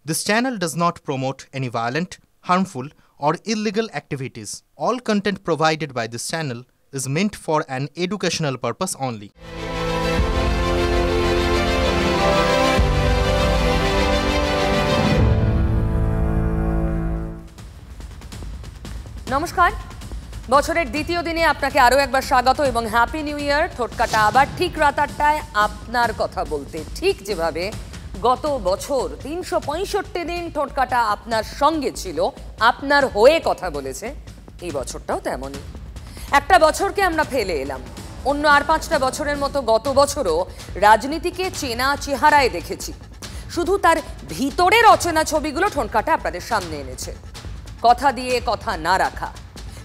This channel does not promote any violent, harmful, or illegal activities. All content provided by this channel is meant for an educational purpose only. নমস্কার বছরের দ্বিতীয় দিনে আপনাকে আরো একবার স্বাগত এবং হ্যাপি নিউ ইয়ার। ঠোটকাটা আবার ঠিক রাত ৮টায় আপনার কথা বলতে, ঠিক যেভাবে গত বছর ৩৬৫ দিন ঠোটকাটা আপনার সঙ্গে ছিল, আপনার হয়ে কথা বলেছে, এই বছরটাও তেমনই। একটা বছরকে আমরা ফেলে এলাম, অন্য আর ৫টা বছরের মতো গত বছরও রাজনীতিকে চেনা চেহারায় দেখেছি, শুধু তার ভিতরের অচেনা ছবিগুলো ঠোটকাটা আপনাদের সামনে এনেছে। কথা দিয়ে কথা না রাখা,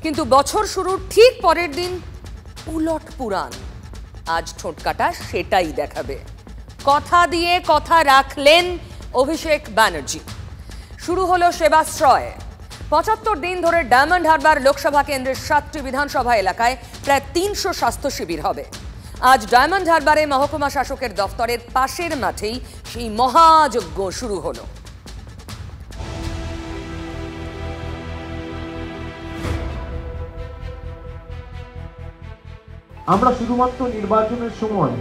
কিন্তু বছর শুরুর ঠিক পরের দিন উলট পুরাণ। আজ ঠোটকাটা সেটাই দেখাবে। কথা দিয়ে কথা রাখলেন অভিষেক ব্যানার্জি। শুরু হলো সেবাশ্রয়। ৭৫ দিন ধরে ডায়মন্ড হারবার লোকসভা কেন্দ্রের ৭টি বিধানসভা এলাকায় প্রায় ৩০০ স্বাস্থ্য শিবির হবে। আজ ডায়মন্ড হারবারে মহকুমা শাসকের দফতরের পাশের মাঠেই সেই মহাযজ্ঞ শুরু হলো। আমরা শুধুমাত্র নির্বাচনের সময়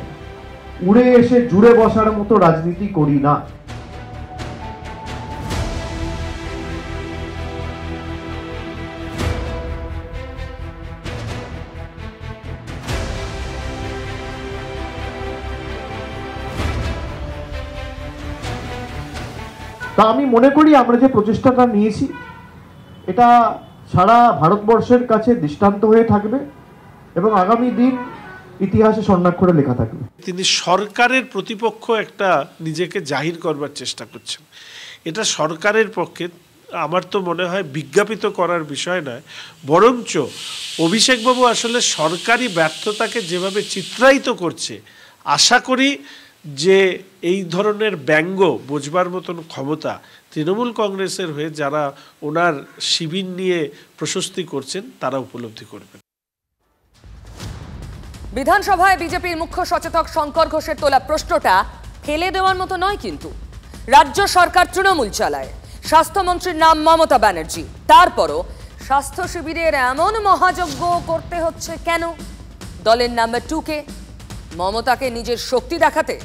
উড়ে এসে জুড়ে বসার মতো রাজনীতি করি না। তা আমি মনে করি আমরা যে প্রচেষ্টাটা নিয়েছি এটা সারা ভারতবর্ষের কাছে দৃষ্টান্ত হয়ে থাকবে এবং আগামী দিন ইতিহাসে স্বর্ণাক্ষরে লেখা থাকবে। তিনি সরকারের প্রতিপক্ষ একটা নিজেকে জাহির করবার চেষ্টা করছেন। এটা সরকারের পক্ষে আমার তো মনে হয় বিজ্ঞাপিত করার বিষয় নয়, বরঞ্চ অভিষেকবাবু আসলে সরকারি ব্যর্থতাকে যেভাবে চিত্রায়িত করছে, আশা করি যে এই ধরনের ব্যঙ্গ বোঝবার মতন ক্ষমতা তৃণমূল কংগ্রেসের হয়ে যারা ওনার শিবির নিয়ে প্রশস্তি করছেন তারা উপলব্ধি করবেন। বিধানসভায় বিজেপির মুখ্য সচেতক শঙ্কর ঘোষের তোলা প্রশ্নটা ফেলে দেওয়ার মতো নয়, কিন্তু রাজ্য সরকার তৃণমূল চালায়, স্বাস্থ্যমন্ত্রীর নাম মমতা ব্যানার্জি, তারপরও স্বাস্থ্য শিবিরের এমন মহাযজ্ঞ করতে হচ্ছে কেন? দলের নাম্বার 2কে মমতাকে নিজের শক্তি দেখাতে?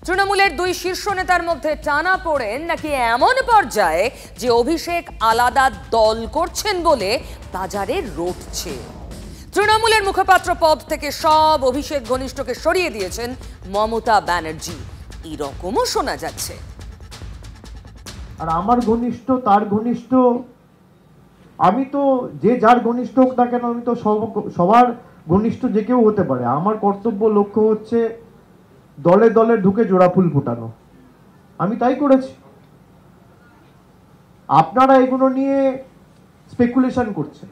তৃণমূলের দুই শীর্ষ নেতার মধ্যে টানা পড়েন নাকি এমন পর্যায়ে যে অভিষেক আলাদা দল করছেন বলে বাজারে রটছে? তৃণমূলের মুখপাত্র পদ থেকে সব অভিষেক ঘনিষ্ঠকে সরিয়ে দিয়েছেন মমতা ব্যানার্জি, এরকমও শোনা যাচ্ছে। আর আমার ঘনিষ্ঠ তার ঘনিষ্ঠ, আমি তো যে যার ঘনিষ্ঠ হোক না কেন, আমি তো সবার ঘনিষ্ঠ যে কেউ হতে পারে। আমার কর্তব্য লক্ষ্য হচ্ছে দলে দলে ঢুকে জোড়া ফুল ফোটানো, আমি তাই করেছি। আপনারা এগুলো নিয়ে স্পেকুলেশন করছেন।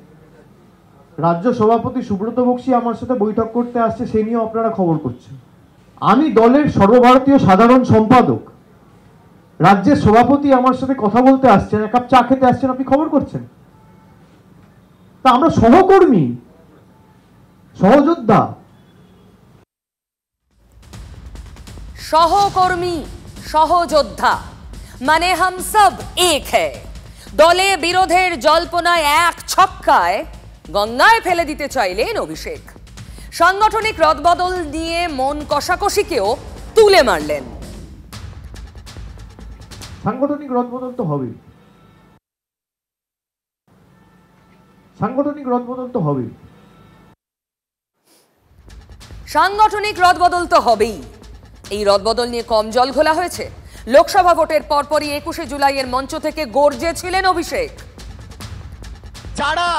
রাজ্য সভাপতি সুব্রত বক্সী আমার সাথে বৈঠক করতে আসছে, সেই নিয়েও আপনারা খবর করছেন। আমি দলের সর্বভারতীয় সাধারণ সম্পাদক, রাজ্যের সভাপতি আমার সাথে কথা বলতে আসছেন, এক কাপ চা খেতে আসছেন, আপনি খবর করছেন। তা আমরা সহকর্মী, সহযোদ্ধা। সহকর্মী, সহযোদ্ধা মানে হাম সব এক হ্যায়। দলে বিরোধের জল্পনায় এক ছক্কায় গঙ্গায় ফেলে দিতে চাইলেন অভিষেক। সাংগঠনিক রদবদল নিয়ে মন কষাকষিকেও তুলে মারলেন। সাংগঠনিক রদবদল তো হবেই, সাংগঠনিক রদবদল তো হবেই, সাংগঠনিক রদবদল তো হবেই। এই রদবদল নিয়ে কম জল ঘোলা হয়েছে। লোকসভা ভোটের পরপরই ২১শে জুলাইয়ের মঞ্চ থেকে গর্জেছিলেন অভিষেক। যারা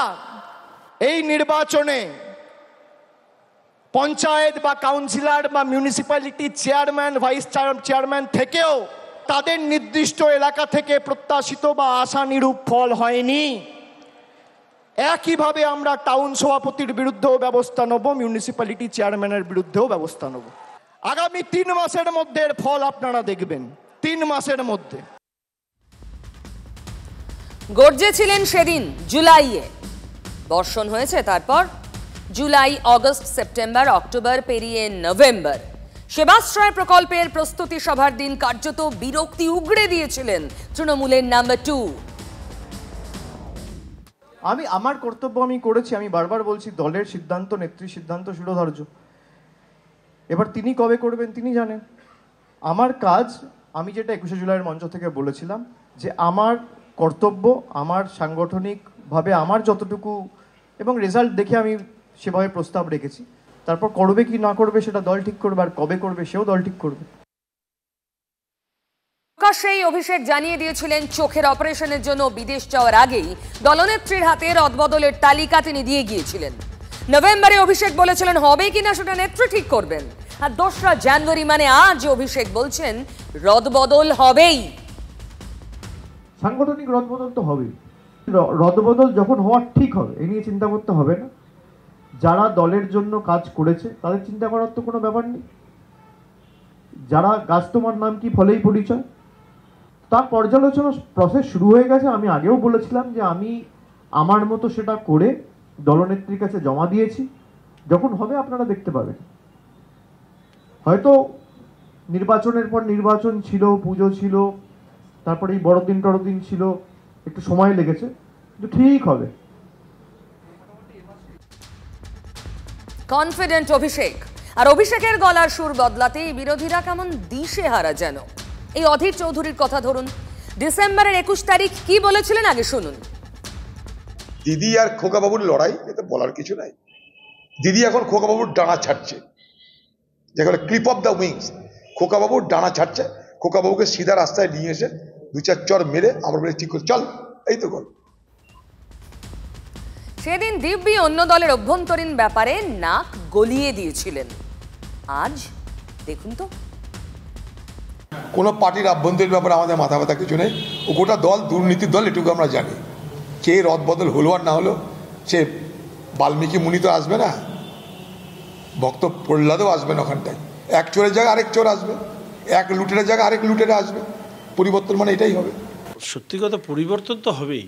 এই নির্বাচনে পঞ্চায়েত বা কাউন্সিলর বা মিউনিসিপ্যালিটি চেয়ারম্যান, ভাইস চেয়ারম্যান থেকেও তাদের নির্দিষ্ট এলাকা থেকে প্রত্যাশিত বা আশানুরূপ ফল হয়নি, একইভাবে আমরা টাউন সভাপতির বিরুদ্ধেও ব্যবস্থা নেব, মিউনিসিপ্যালিটি চেয়ারম্যানের বিরুদ্ধেও ব্যবস্থা নেব। আগামী ৩ মাসের মধ্যে এর ফল আপনারা দেখবেন। ৩ মাসের মধ্যে গর্জেছিলেন সেদিন জুলাইয়ে, বর্ষণ হয়েছে তারপর জুলাই, অগস্ট, সেপ্টেম্বর, অক্টোবর পেরিয়ে নভেম্বর। সেবাশ্রয় প্রকল্পের প্রস্তুতি সভার দিন কার্যত বিরক্তি উগড়ে দিয়েছিলেন তৃণমূলের নাম্বার 2। আমার কর্তব্য আমি করেছি, আমি বারবার বলছি দলের সিদ্ধান্ত, নেত্রীর সিদ্ধান্ত শিরোধার্য। এবার তিনি কবে করবেন তিনি জানেন। আমার কাজ, আমি যেটা 21শে জুলাইয়ের মঞ্চ থেকে বলেছিলাম, যে আমার কর্তব্য, আমার সাংগঠনিকভাবে আমার যতটুকু এবং রেজাল্ট দেখে আমি সেভাবে প্রস্তাব রেখেছি। তারপর করবে কি না করবে সেটা দল ঠিক করবে, আর কবে করবে সেও দল ঠিক করবে। প্রকাশ্যেই অভিষেক জানিয়ে দিয়েছিলেন চোখের অপারেশনের জন্য বিদেশ যাওয়ার আগেই দলনেত্রীর হাতে রদবদলের তালিকা তিনি দিয়ে গিয়েছিলেন। নভেম্বরে অভিষেক বলেছিলেন হবে কিনা সেটা নেত্রী ঠিক করবেন, আর 2রা জানুয়ারি মানে আজ অভিষেক বলছেন রদবদল হবেই। সাংগঠনিক রদবদল তো হবেই। রদবদল যখন হওয়ার ঠিক হবে এ নিয়ে চিন্তা করতে হবে না। যারা দলের জন্য কাজ করেছে তাদের চিন্তা করার তো কোনো ব্যাপার নেই। যারা গাছ তোমার নাম কি ফলেই পরিচয়, তার পর্যালোচনা প্রসেস শুরু হয়ে গেছে। আমি আগেও বলেছিলাম যে আমি আমার মতো সেটা করে দলনেত্রীর কাছে জমা দিয়েছি। যখন হবে আপনারা দেখতে পাবেন। হয়তো নির্বাচনের পর নির্বাচন ছিল, পুজো ছিল, তারপরে এই বড়দিন টড়দিন ছিল, একটু সময় লেগেছে, কিন্তু ঠিক হবে। কনফিডেন্ট অভিষেক, আর অভিষেকের গলার সুর বদলাতেই বিরোধীরা কেমন দিশেহারা যেন। এই অধীর চৌধুরীর কথা ধরুন, ডিসেম্বরের 21 তারিখ কি বলেছিলেন আগে শুনুন। দিদি আর খোকাবাবুর লড়াই, এতে বলার কিছু নাই। দিদি এখন খোকাবাবুর ডানা ছাড়ছে, যেখানে clip of the wings. Khokababur ডানা ছাড়ছে, খোকাবাবুকে সিধা রাস্তায় নিয়ে এসে 2-4 চর মেরে আমার বলে ঠিক করে চল, এই তো গল। সেদিন দিব্যি অন্য দলের অভ্যন্তরীণ ব্যাপারে নাক গলিয়ে দিয়েছিলেন। আজ দেখুন তো। কোনো পার্টির আভ্যন্তরীণ ব্যাপারে আমাদের মাথা ব্যথা কিছু নেই। ও গোটা দল দুর্নীতির দল, এটুকু আমরা জানি। কে রদবদল হলো আর না হলো, সে বাল্মীকি মুনি তো আসবে না, ভক্ত প্রহ্লাদও আসবে না। ওখানটায় এক চোরের জায়গায় আরেক চোর আসবে, এক লুটের জায়গায় আরেক লুটেরা আসবে। পরিবর্তন মানে এটাই হবে। সত্যি কথা, পরিবর্তন তো হবেই।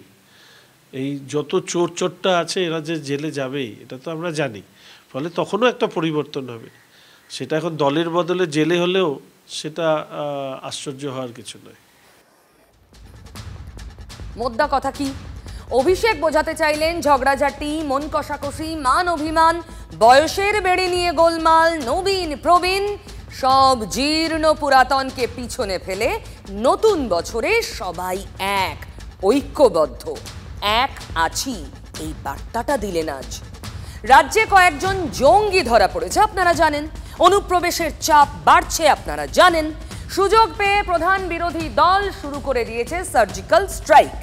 এই যত চোরটা আছে এরা যে জেলে যাবেই, এটা তো আমরা জানি। ফলে তখনও একটা পরিবর্তন হবে। সেটা এখন দলের বদলে জেলে হলেও সেটা আশ্চর্য হওয়ার কিছু নয়। মোদ্দা কথা কি, অভিষেক বোঝাতে চাইলেন ঝগড়াঝাটি, মন কষাকষি, মান অভিমান, বয়সের বেড়ে নিয়ে গোলমাল, নবীন প্রবীণ সব জীর্ণ পুরাতনকে পিছনে ফেলে নতুন বছরে সবাই এক, ঐক্যবদ্ধ, এক আছি, এই বার্তাটা দিলেন আজ। রাজ্যে কয়েকজন জঙ্গি ধরা পড়েছে আপনারা জানেন, অনুপ্রবেশের চাপ বাড়ছে আপনারা জানেন। সুযোগ পেয়ে প্রধান বিরোধী দল শুরু করে দিয়েছে সার্জিক্যাল স্ট্রাইক।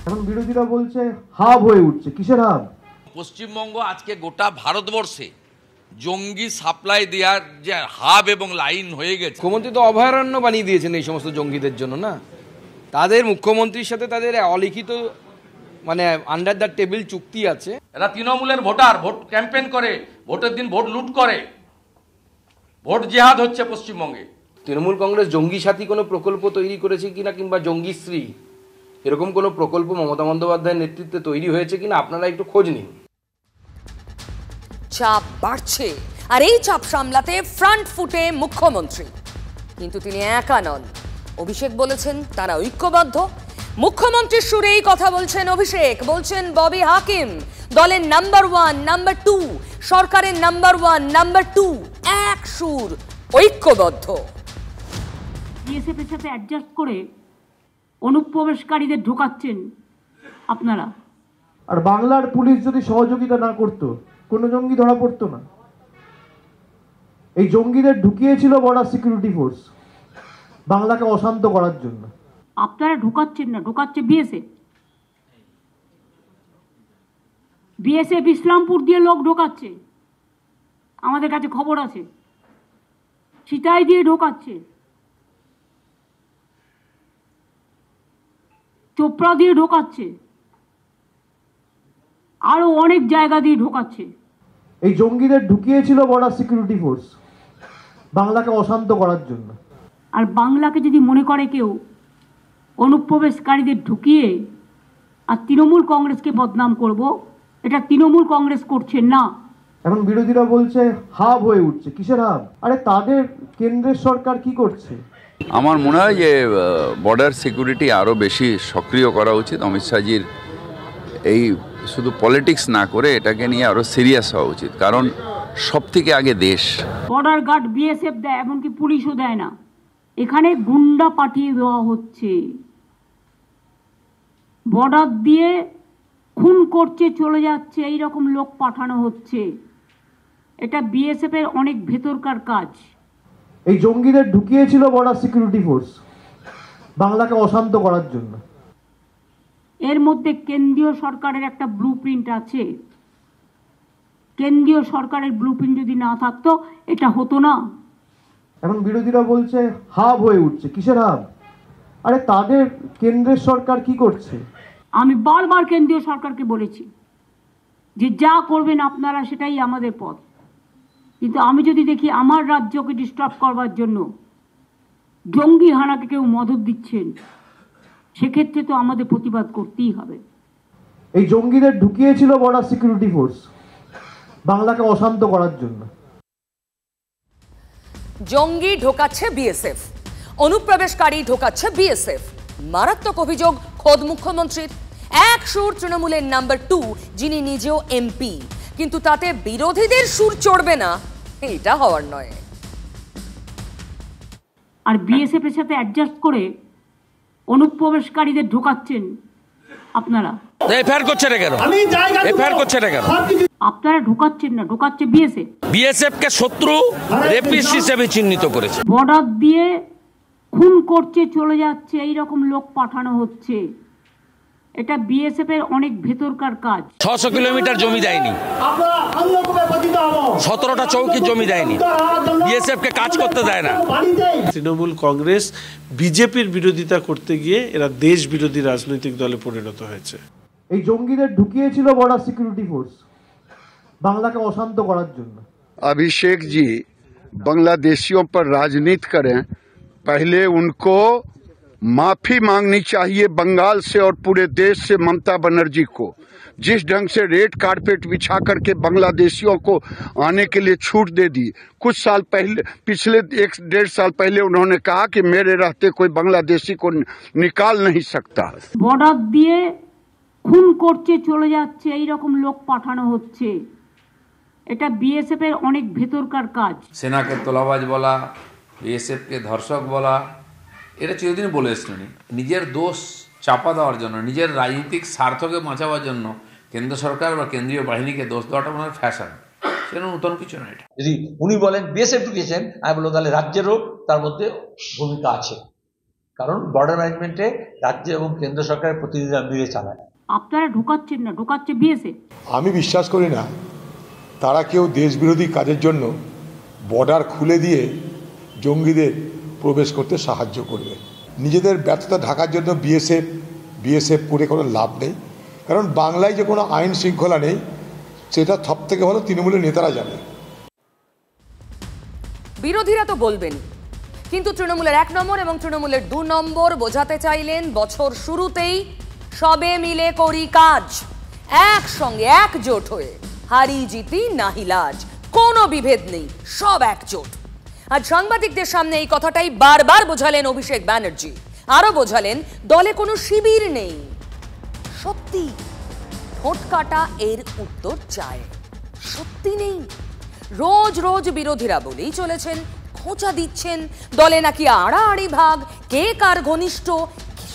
এখন বিরোধীরা বলছে হাব হয়ে উঠছে। কিসের হাব? পশ্চিমবঙ্গ আজকে গোটা ভারতবর্ষে জঙ্গি সাপ্লাই দেওয়ার যে হাব এবং লাইন হয়ে গেছে। মুখ্যমন্ত্রী তো অভয়ারণ্য বানিয়ে দিয়েছেন এই সমস্ত জঙ্গিদের জন্য না। তাদের মুখ্যমন্ত্রীর সাথে তাদের অলিখিত মানে আন্ডার দ্য টেবিল চুক্তি আছে। এরা তৃণমূলের ভোটার, ভোট ক্যাম্পেইন করে, ভোটের দিন ভোট লুট করে, ভোট জেহাদ হচ্ছে পশ্চিমবঙ্গে। তৃণমূল কংগ্রেস জঙ্গি সাথী কোনো প্রকল্প তৈরি করেছে কিনা, কিংবা জঙ্গিশ্রী এরকম কোনো প্রকল্প মমতা বন্দ্যোপাধ্যায়ের নেতৃত্বে তৈরি হয়েছে কিনা আপনারা একটু খোঁজ নিন। চাপ বাড়ছে, আর এই চাপ সামলাতে ফ্রন্ট ফুটে মুখ্যমন্ত্রী। কিন্তু তিনি একা নন, অভিষেক বলেছেন তারা ঐক্যবদ্ধ। মুখ্যমন্ত্রীর সুরেই কথা বলছেন অভিষেক, বলছেন ববি হাকিম দলের নাম্বার 1, নাম্বার 2, সরকারের নাম্বার 1, নাম্বার 2, এক সুর, ঐক্যবদ্ধ। বিএসএফ এর সাথে অ্যাডজাস্ট করে অনুপ্রবেশকারীদের ঢোকাচ্ছেন আপনারা। আর বাংলার পুলিশ যদি সহযোগিতা না করত, কোনো জঙ্গি ধরা পড়তো না। এই জঙ্গিদের ঢুকিয়েছিল বর্ডার সিকিউরিটি ফোর্স বাংলাকে অশান্ত করার জন্য। আপনারা ঢোকাচ্ছেন না, ঢোকাচ্ছে বিএসএফ। বিএসএফ ইসলামপুর দিয়ে লোক ঢোকাচ্ছে, আমাদের কাছে খবর আছে। সিটাই দিয়ে ঢোকাচ্ছে, চোপড়া দিয়ে ঢোকাচ্ছে, আরো অনেক জায়গা দিয়ে ঢোকাচ্ছে। এই জঙ্গিদের ঢুকিয়েছিল বর্ডার সিকিউরিটি ফোর্স বাংলাকে অশান্ত করার জন্য। আর বাংলাকে যদি মনে করে কেউ অনুপ্রবেশকারীদের ঢুকিয়ে আর তৃণমূল কংগ্রেসকে বদনাম করব, এটা তৃণমূল কংগ্রেস করছে না, এখন বিরোধীরা বলছে হাব হয়ে উঠছে। কিসের হাব? আরে তাদের কেন্দ্রের সরকার কি করছে? আমার মনে হয় যে বর্ডার সিকিউরিটি আরও বেশি সক্রিয় করা উচিত। অমিত শাহজির এই শুধু পলিটিক্স না করে এটাকে নিয়ে আরও সিরিয়াস হওয়া উচিত, কারণ সব থেকে আগে দেশ। বর্ডার গার্ড বিএসএফ দেয়, এমনকি পুলিশও দেয় না। এখানে গুন্ডা পাঠিয়ে দেওয়া হচ্ছে, বর্ডার দিয়ে খুন করছে, চলে যাচ্ছে, এই রকম লোক পাঠানো হচ্ছে। এটা বিএসএফ এর অনেক ভেতরকার কাজ। এই জঙ্গিদের ঢুকিয়েছিল বর্ডার সিকিউরিটি ফোর্স বাংলাকে অশান্ত করার জন্য। এর মধ্যে কেন্দ্রীয় সরকারের একটা ব্লুপ্রিন্ট আছে। কেন্দ্রীয় সরকারের ব্লুপ্রিন্ট যদি না থাকতো এটা হতো না। এখন বিরোধীরা বলছে হাব হয়ে উঠছে। কিসের হাব? আরে তাদের কেন্দ্রের সরকার কি করছে? আমি বারবার কেন্দ্রীয় সরকারকে বলেছি যে যা করবেন আপনারা সেটাই আমাদের পথ, কিন্তু আমি যদি দেখি আমার রাজ্যকে ডিস্টার্ব করবার জন্য জঙ্গি হানাকে কেউ মদত দিচ্ছেন, সেক্ষেত্রে তো আমাদের প্রতিবাদ করতেই হবে। এই জঙ্গিদের ঢুকিয়েছিল বর্ডার সিকিউরিটি ফোর্স বাংলাকে অশান্ত করার জন্য। জঙ্গি ঢোকাচ্ছে বিএসএফ, অনুপ্রবেশকারী ঢোকাচ্ছে বিএসএফ। মারাত্মক অভিযোগ খোদ মুখ্যমন্ত্রীর। এক সুর তৃণমূলের নাম্বার 2, যিনি নিজেও এমপি, কিন্তু তাতে বিরোধীদের সুর চড়বে না, এটা হওয়ার নয়। আর বিএসএফ এর সাথে অ্যাডজাস্ট করে অনুপ্রবেশকারীদের ঢোকাচ্ছেন আপনারা। এফআইআর করছে না কেন? এফআইআর করছে না কেন? আপনারা ঢোকাচ্ছেন না, ঢোকাচ্ছে বিএসএফ। বিএসএফ কে শত্রু রেপিস্ট হিসেবে চিহ্নিত করেছে। বর্ডার দিয়ে খুন করছে, চলে যাচ্ছে, এই রকম লোক পাঠানো হচ্ছে। এটা বিএসএফ এর অনেক ভেতরকার কাজ। 600 কিলোমিটার জমি দেয়নি, 17টা চৌকি জমি দেয়নি, বিএসএফ কে কাজ করতে দেয় না। তৃণমূল কংগ্রেস বিজেপির বিরোধিতা করতে গিয়ে এরা দেশ বিরোধী রাজনৈতিক দলে পরিণত হয়েছে। এই জঙ্গিদের ঢুকিয়েছিল বর্ডার সিকিউরিটি ফোর্স বাংলাকে অশান্ত করার জন্য। अभिषेक जी बांग्लादेशियों पर राजनीति करें, पहले उनको माफी मांगनी चाहिए बंगाल से और पूरे देश से ममता बनर्जी को। जिस ढंग से रेड कारपेट बिछा करके बांग्लादेशियों को आने के लिए छूट दे दी। कुछ साल पहले, पिछले 1-1.5 साल पहले उन्होंने कहा कि मेरे रहते कोई बांग्लादेशी को निकाल नहीं सकता। বর্ডার দিয়ে খুন করছে, চলে যাচ্ছে, এই রকম লোক পাঠানো হচ্ছে। এটা বিএসএফ এর অনেক ভেতরকার কাজ। সেনাকে তোলাবাজ বলা, বিএসএফ কে ধর্ষক বলা, এটা চিরদিন বলে এসছেন। নিজের দোষ চাপা দেওয়ার জন্য, নিজের রাজনৈতিক স্বার্থকে বাঁচাবার জন্য কেন্দ্র সরকার বা কেন্দ্রীয় বাহিনীকে দোষ দেওয়াটা ওনার ফ্যাশন, সেটা নতুন কিছু না। এটা যদি উনি বলেন বিএসএফ ঢুকিয়েছেন, আমি বলবো তাহলে রাজ্যেরও তার মধ্যে ভূমিকা আছে, কারণ বর্ডার ম্যানেজমেন্টে রাজ্য এবং কেন্দ্র সরকারের প্রতিনিধিরা মিলে চালায়। আপনারা ঢোকাচ্ছেন না, ঢোকাচ্ছে বিএসএফ। আমি বিশ্বাস করি না তারা কেউ দেশবিরোধী কাজের জন্য বর্ডার খুলে দিয়ে জঙ্গিদের প্রবেশ করতে সাহায্য করবে। নিজেদের ব্যর্থতা ঢাকার জন্য বিএসএফ করে কোনো লাভ নেই, কারণ বাংলায় যে কোনো আইন শৃঙ্খলা নেই সেটা সব থেকে ভালো তৃণমূলের নেতারা জানে। বিরোধীরা তো বলবেন, কিন্তু তৃণমূলের 1 নম্বর এবং তৃণমূলের 2 নম্বর বোঝাতে চাইলেন বছর শুরুতেই সবে মিলে করি কাজ, একসঙ্গে একজোট হয়ে হারি জিতি নাহি লাজ, কোনো বিভেদ নেই, সব একজোট। আজ সাংবাদিকদের সামনে এই কথাটাই বারবার বোঝালেন অভিষেক ব্যানার্জি। আরো বোঝালেন দলে কোনো শিবির নেই। সত্যি ঠোঁট কাটা এর উত্তর চায়, সত্যি নেই। রোজ রোজ বিরোধীরা বলেই চলেছেন, খোঁচা দিচ্ছেন, দলে নাকি আড়াআড়ি ভাগ, কে কার ঘনিষ্ঠ,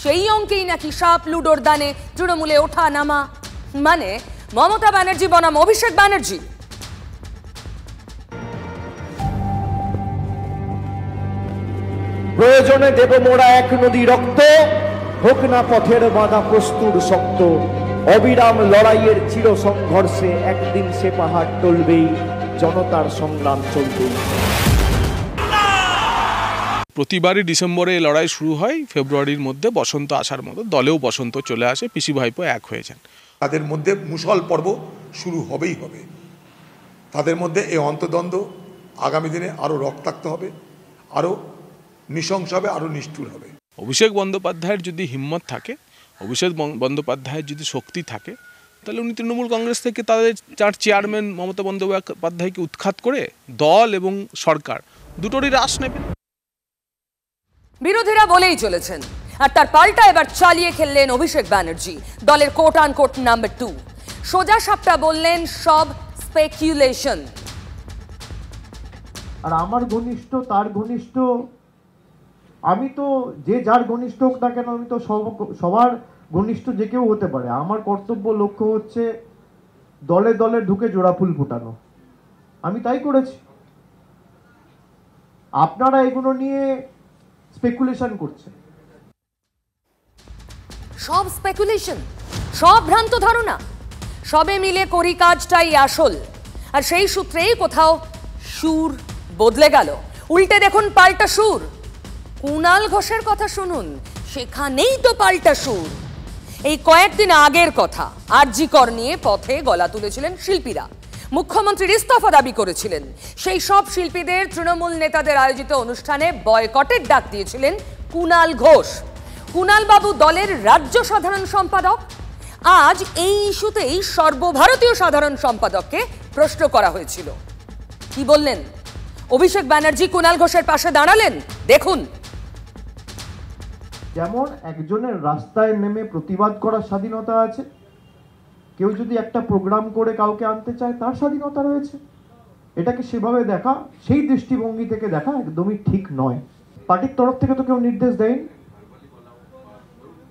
সেই অঙ্কেই নাকি সাপ লুডোর দানে তৃণমূলে ওঠা নামা। মানে মমতা ব্যানার্জি বনাম অভিষেক ব্যানার্জি। প্রয়োজনে দেব মোরা এক নদী রক্ত, হোক না পথের বাঁধা প্রস্তুর শক্ত। অবিরাম লড়াইয়ের চির সংঘর্ষে একদিন সে পাহাড় টলবেই, জনতার সংগ্রাম চলবেই। প্রতিবারই ডিসেম্বরে লড়াই শুরু হয়, ফেব্রুয়ারির মধ্যে বসন্ত আসার মতো দলেও বসন্ত চলে আসে, পিসি ভাইপো এক হয়ে যান। তাদের মধ্যে মুষল পর্ব শুরু হবেই হবে। তাদের মধ্যে এই অন্তদ্বন্দ্ব আগামী দিনে আরও রক্তাক্ত হবে, আরও নৃশংস হবে, আরও নিষ্ঠুর হবে। অভিষেক বন্দ্যোপাধ্যায়ের যদি হিম্মত থাকে, অভিষেক বন্দ্যোপাধ্যায়ের যদি শক্তি থাকে, তাহলে উনি তৃণমূল কংগ্রেস থেকে তাদের যার চেয়ারম্যান মমতা বন্দ্যোপাধ্যায়কে উৎখাত করে দল এবং সরকার দুটোরই হ্রাস নেবেন। বিরোধীরা বলেই চলেছেন, আর তার পাল্টা এবার চালিয়ে খেললেন অভিষেক ব্যানার্জি, দলের কোট আন কোট নাম্বার 2। সোজা সাপটা বললেন সব স্পেকুলেশন। আর আমার ঘনিষ্ঠ তার ঘনিষ্ঠ, আমি তো যে যার ঘনিষ্ঠ হোক না কেন, আমি তো সবার ঘনিষ্ঠ যে কেউ হতে পারে। আমার কর্তব্য লক্ষ্য হচ্ছে দলে দলে ঢুকে জোড়া ফুল ফোটানো, আমি তাই করেছি। আপনারা এগুলো নিয়ে স্পেকুলেশন করছেন। সব স্পেকুলেশন, সব ভ্রান্ত ধারণা, সবে মিলে করি কাজটাই আসল। আর সেই সূত্রেই কোথাও সুর বদলে গেল, উল্টে দেখুন পাল্টা সুর। কুণাল ঘোষের কথা শুনুন, সেখানেই তো পাল্টা সুর। এই কয়েকদিন আগের কথা, আরজি কর নিয়ে পথে গলা তুলেছিলেন শিল্পীরা, মুখ্যমন্ত্রীর ইস্তফা দাবি করেছিলেন। সেই সব শিল্পীদের তৃণমূল নেতাদের আয়োজিত অনুষ্ঠানে বয়কটের ডাক দিয়েছিলেন কুণাল ঘোষ। কুণাল বাবু দলের রাজ্য সাধারণ সম্পাদক। আজ এই ইস্যুতেই সর্বভারতীয় সাধারণ সম্পাদককে প্রশ্ন করা হয়েছিল। কি বললেন অভিষেক ব্যানার্জি? কুণাল ঘোষের পাশে দাঁড়ালেন, দেখুন। যেমন একজনের রাস্তায় নেমে প্রতিবাদ করার স্বাধীনতা আছে, কেউ যদি একটা প্রোগ্রাম করে কাউকে আনতে চায় তার স্বাধীনতা রয়েছে। এটাকে সেভাবে দেখা, সেই দৃষ্টিভঙ্গি থেকে দেখা একদমই ঠিক নয়। পার্টির তরফ থেকে তো কেউ নির্দেশ দেয়নি।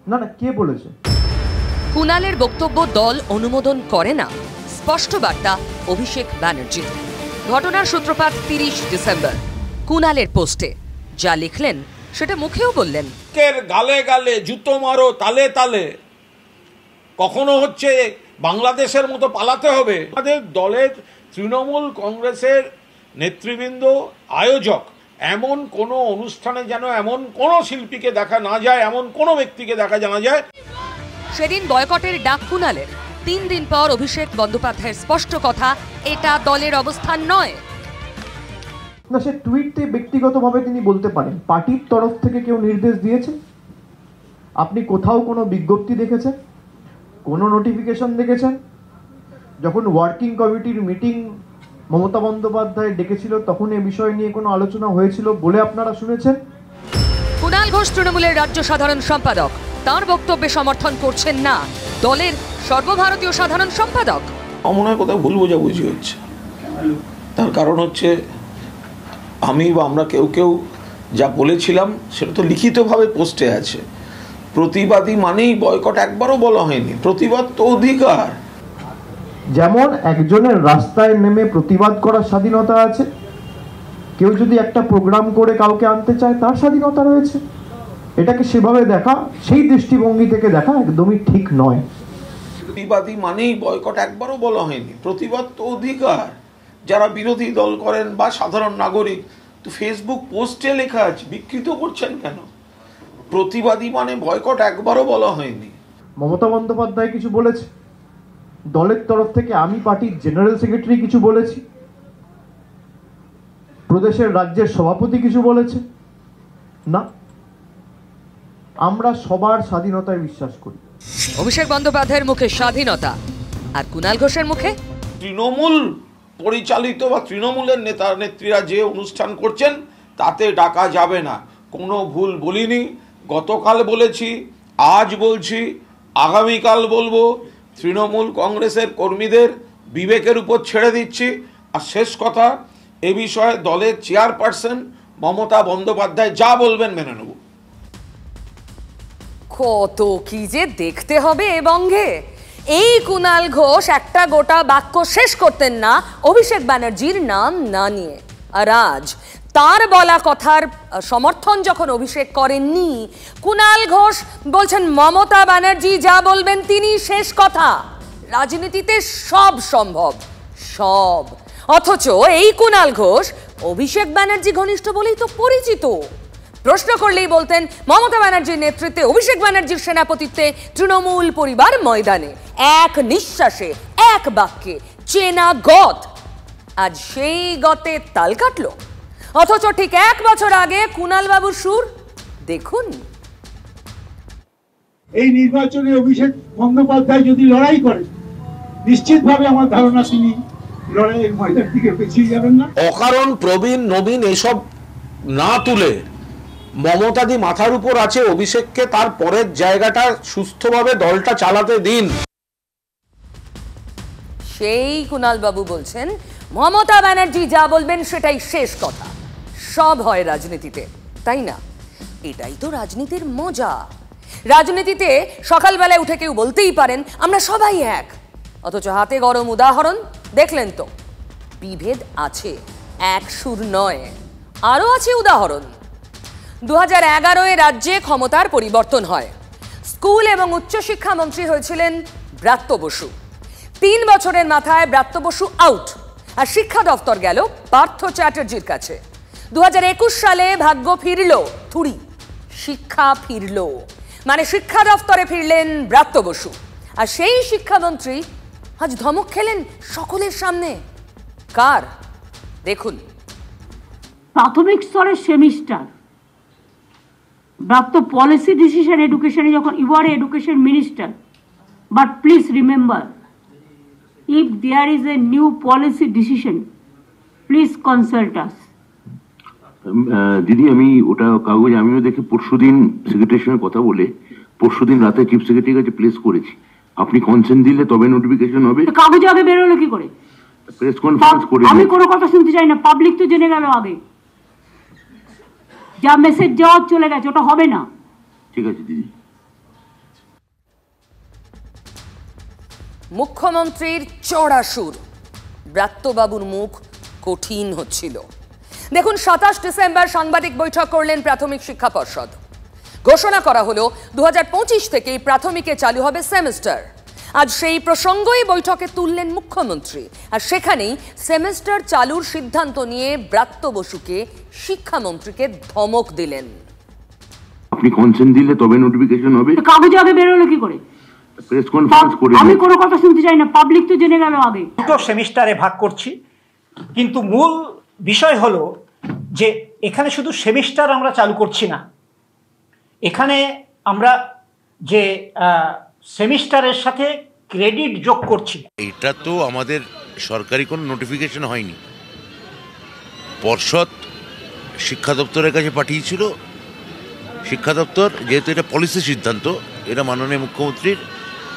না না, কে বলেছে? কুণালের বক্তব্য দল অনুমোদন করে না, স্পষ্ট বার্তা অভিষেক ব্যানার্জি। ঘটনার সূত্রপাত 30 ডিসেম্বর। কুণালের পোস্টে যা লিখলেন সেটা মুখেও বললেন। গালে গালে জুতো মারো তালে তালে, কখনো হচ্ছে বাংলাদেশের মতো পালাতে হবে। আমাদের দলের তৃণমূল কংগ্রেসের নেতৃবৃন্দ আয়োজক এমন কোনো অনুষ্ঠানে যেন এমন কোনো শিল্পীকে দেখা না যায়, এমন কোনো ব্যক্তিকে দেখা জানা যায়। সেদিন বয়কটের ডাক কুণালের। 3 দিন পর অভিষেক বন্দ্যোপাধ্যায়ের স্পষ্ট কথা, এটা দলের অবস্থান নয়। না, সে টুইটে ব্যক্তিগতভাবে তিনি বলতে পারেন। পার্টির তরফ থেকে কেউ নির্দেশ দিয়েছে? আপনি কোথাও কোনো বিজ্ঞপ্তি দেখেছেন? কোনো নোটিফিকেশন দেখেছেন? যখন ওয়ার্কিং কমিটির মিটিং মমতা বন্দ্যোপাধ্যায় ডেকেছিল তখন এ বিষয় নিয়ে কোনো আলোচনা হয়েছিল বলে আপনারা শুনেছেন? কুণাল ঘোষ তৃণমূলের রাজ্য সাধারণ সম্পাদক, তার বক্তব্যে সমর্থন করছেন না দলের সর্বভারতীয় সাধারণ সম্পাদক। মনে হয় কোথাও ভুল বোঝাবুঝি হচ্ছে। তার কারণ হচ্ছে আমি বা আমরা কেউ কেউ যা বলেছিলাম সেটা তো লিখিতভাবে পোস্টে আছে। প্রতিবাদী মানেই বয়কট একবারও বলা হয়নি, প্রতিবাদ তো অধিকার। যেমন একজনের রাস্তায় নেমে প্রতিবাদ করার স্বাধীনতা আছে, কেউ যদি একটা প্রোগ্রাম করে কাউকে আনতে চায় তার স্বাধীনতা রয়েছে। এটাকে সেভাবে দেখা, সেই দৃষ্টিভঙ্গি থেকে দেখা একদমই ঠিক নয়। প্রতিবাদী মানেই বয়কট একবারও বলা হয়নি, প্রতিবাদ তো অধিকার। যারা বিরোধী দল করেন বা সাধারণ নাগরিক, তো ফেসবুক পোস্টে লেখা আছে, বিকৃত করছেন কেন? প্রতিবাদী মানে বয়কট একবারও বলা হয়নি। মমতা বন্দ্যোপাধ্যায় কিছু বলেছে দলের তরফ থেকে, আমি পার্টির জেনারেল সেক্রেটারি কিছু বলেছি, প্রদেশের রাজ্যের সভাপতি কিছু বলেছে না। আমরা সবার স্বাধীনতায় বিশ্বাস করি। অভিষেক বন্দ্যোপাধ্যায়ের মুখে স্বাধীনতা, আর কুণাল ঘোষের মুখে তৃণমূল পরিচালিত বা তৃণমূলের নেতা নেত্রীরা যে অনুষ্ঠান করছেন তাতে ডাকা যাবে না। কোনো ভুল বলিনি, গতকাল বলেছি, আজ বলছি, আগামীকাল বলবো। তৃণমূল কংগ্রেসের কর্মীদের বিবেকের উপর ছেড়ে দিচ্ছি। আর শেষ কথা, এ বিষয়ে দলের চেয়ারপারসন মমতা বন্দ্যোপাধ্যায় যা বলবেন মেনে নেব। কত কি যে দেখতে হবে এ বঙ্গে। এই কুণাল ঘোষ একটা গোটা বাক্য শেষ করতেন না অভিষেক ব্যানার্জির নাম না নিয়ে। আর আজ তার বলা কথার সমর্থন যখন অভিষেক করেননি, কুণাল ঘোষ বলছেন মমতা ব্যানার্জি যা বলবেন তিনি শেষ কথা। রাজনীতিতে সব সম্ভব, সব। অথচ এই কুণাল ঘোষ অভিষেক ব্যানার্জি ঘনিষ্ঠ বলেই তো পরিচিত। প্রশ্ন করলেই বলতেন মমতা ব্যানার্জির নেতৃত্বে, অভিষেক ব্যানার্জির সেনাপতিত্বে তৃণমূল পরিবার ময়দানে। এক নিঃশ্বাসে, এক বাক্যে চেনা গত। আজ সেই গতে তাল কাটল। অথচ ঠিক 1 বছর আগে কুণাল বাবুর সুর দেখুন। এই নির্বাচনে অভিষেক বন্দ্যোপাধ্যায় যদি লড়াই করে নিশ্চিতভাবে আমার ধারণা তিনি লড়াইয়ের ময়দান থেকে পিছিয়ে যাবেন না। অকারণ প্রবীণ নবীন এসব না তুলে মমতাদি মাথার উপর আছে, অভিষেককে তার পরের জায়গাটা সুস্থভাবে দলটা চালাতে দিন। সেই কুণাল বাবু বলছেন মমতা ব্যানার্জি যা বলবেন সেটাই শেষ কথা, সব হয় রাজনীতিতে, তাই না? এটাই তো রাজনীতির মজা। রাজনীতিতে সকালবেলায় উঠে কেউ বলতেই পারেন আমরা সবাই এক, অথচ হাতে গরম উদাহরণ দেখলেন তো, বিভেদ আছে, এক সুর নয়। আরও আছে উদাহরণ। 2011-এ রাজ্যে ক্ষমতার পরিবর্তন হয়, স্কুল এবং উচ্চশিক্ষা মন্ত্রী হয়েছিলেন ব্রাত্য বসু। 3 বছরের মাথায় ব্রাত্য বসু আউট, আর শিক্ষা দফতর গেল পার্থ চ্যাটার্জির কাছে। 2021 সালে ভাগ্য ফিরল, থুড়ি শিক্ষা ফিরল, মানে শিক্ষা দফতরে ফিরলেন ব্রাত্য বসু। আর সেই শিক্ষামন্ত্রী আজ ধমক খেলেন সকলের সামনে। কার? দেখুন। প্রাথমিক স্তরের সেমিস্টার ব্রাত্য পলিসি ডিসিশন এডুকেশনে যখন you are education minister, but please remember if there is a new policy decision, please consult us. দিদি আমি ওটা কাগজ আমিও দেখে পরশুদিন সেক্রেটারির সঙ্গে কথা বলে পরশুদিন রাতে চিফ সেক্রেটারির কাছে প্লেস করেছি। আপনি কনসেন্ট দিলে তবে নোটিফিকেশন হবে। কাগজ আগে বেরোলো কি করে? প্রেস কনফারেন্স করে। আমি কোনো কথা শুনতে চাই না, পাবলিক তো জেনে গেল আগে। যা মেসেজ যাওয়ার চলে গেছে, ওটা হবে না। ঠিক আছে দিদি। মুখ্যমন্ত্রীর চড়া সুর, ব্রাত্যবাবুর মুখ কঠিন হচ্ছিল। দেখুন, 27 ডিসেম্বর সাংবাদিক বৈঠক করলেন প্রাথমিক শিক্ষা পর্ষদ। ঘোষণা করা হলো 2025 থেকেই প্রাথমিকে চালু হবে সেমিস্টার। আজ সেই প্রসঙ্গই বৈঠকে তুললেন মুখ্যমন্ত্রী, আর সেখানেই সেমিস্টার চালুর সিদ্ধান্ত নিয়ে ব্রাত্য বসুকে শিক্ষামন্ত্রীকে ধমক দিলেন। আপনি কনসেন্ট দিলে তবে নোটিফিকেশন হবে। কাগজ আগে বেরোলো কি করে? প্রেস কনফারেন্স করে। আমি কোনো কথা শুনতে চাই না, পাবলিক তো জেনে গেল আগে। দুটো সেমিস্টারে ভাগ করছি, কিন্তু মূল বিষয় হলো যে এখানে শুধু সেমিস্টার আমরা চালু করছি না, এখানে আমরা যে সেমিস্টারের সাথে ক্রেডিট যোগ করছি। এটা তো আমাদের সরকারি কোনো নোটিফিকেশন হয়নি, পর্ষদ শিক্ষা দপ্তরের কাছে পাঠিয়েছিল। শিক্ষা দপ্তর যেহেতু এটা পলিসি সিদ্ধান্ত, এটা মাননীয় মুখ্যমন্ত্রীর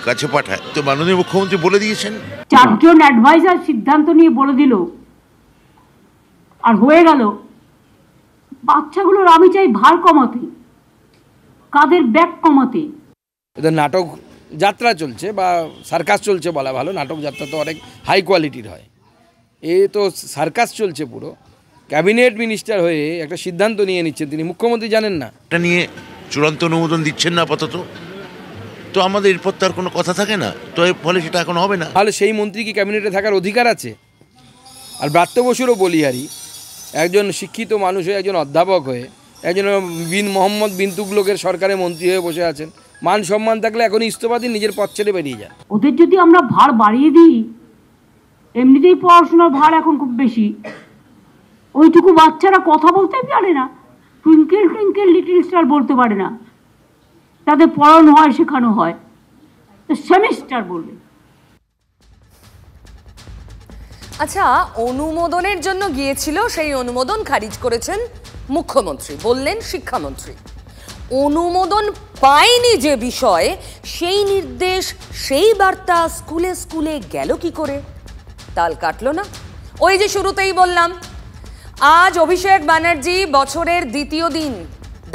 কাছে পাঠায়, তো মাননীয় মুখ্যমন্ত্রী বলে দিয়েছেন। 4 জন অ্যাডভাইজার সিদ্ধান্ত নিয়ে বলে দিল, আর হয়ে গেল। বাচ্চাগুলোর আমি চাই ভার কমাতে, কাদের ব্যাগ কমাতে। এদের নাটক যাত্রা চলছে বা সার্কাস চলছে বলা ভালো, নাটক যাত্রা তো অনেক হাই কোয়ালিটির হয়, এ তো সার্কাস চলছে পুরো। ক্যাবিনেট মিনিস্টার হয়ে একটা সিদ্ধান্ত নিয়ে নিচ্ছেন তিনি, মুখ্যমন্ত্রী জানেন না। এটা নিয়ে চূড়ান্ত অনুমোদন দিচ্ছেন না আপাতত, তো আমাদের এরপর তার কোনো কথা থাকে না, তো এর ফলে সেটা এখন হবে না। তাহলে সেই মন্ত্রী কি ক্যাবিনেটে থাকার অধিকার আছে? আর ব্রাত্য বসুরও বলিহারি, একজন শিক্ষিত মানুষ হয়ে, একজন অধ্যাপক হয়ে, একজন মোহাম্মদ বিন তুগলকের সরকারে মন্ত্রী হয়ে বসে আছেন। মান সম্মান থাকলে এখনই ইস্তফা দিন, নিজের পথ ছেড়ে বেরিয়ে যান। ওদের যদি আমরা ভার বাড়িয়ে দিই, এমনিতেই পড়াশোনার ভার এখন খুব বেশি, ওইটুকু বাচ্চারা কথা বলতে পারে না, টুইঙ্কেল টুইঙ্কেল লিটল স্টার বলতে পারে না, তাদের পড়ানো হয়, শেখানো হয়, তো সেমিস্টার বলবে। আচ্ছা, অনুমোদনের জন্য গিয়েছিল, সেই অনুমোদন খারিজ করেছেন মুখ্যমন্ত্রী, বললেন শিক্ষামন্ত্রী। অনুমোদন পায়নি যে বিষয়, সেই নির্দেশ, সেই বার্তা স্কুলে স্কুলে গেল কি করে? তাল কাটলো না? ওই যে শুরুতেই বললাম, আজ অভিষেক ব্যানার্জি বছরের দ্বিতীয় দিন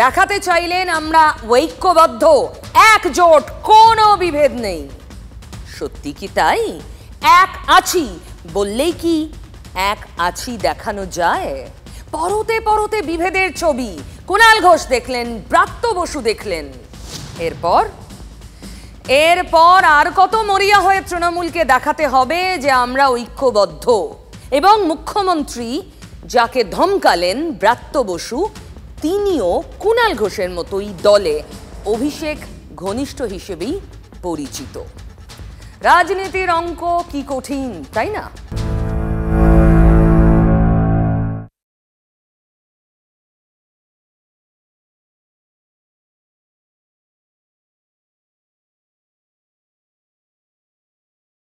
দেখাতে চাইলেন আমরা ঐক্যবদ্ধ, একজোট, কোনো বিভেদ নেই। সত্যি কি তাই? এক আছি বললেই কি এক আছি দেখানো যায়? পরতে পরতে বিভেদের ছবি কুণাল ঘোষ দেখলেন, ব্রাত্য বসু দেখলেন। এরপর আর কত মরিয়া হয়ে তৃণমূলকে দেখাতে হবে যে আমরা ঐক্যবদ্ধ। এবং মুখ্যমন্ত্রী যাকে ধমকালেন ব্রাত্য বসু, তিনিও কুণাল ঘোষের মতোই দলে অভিষেক ঘনিষ্ঠ হিসেবেই পরিচিত। রাজনীতির অঙ্ক কি কঠিন, তাই না?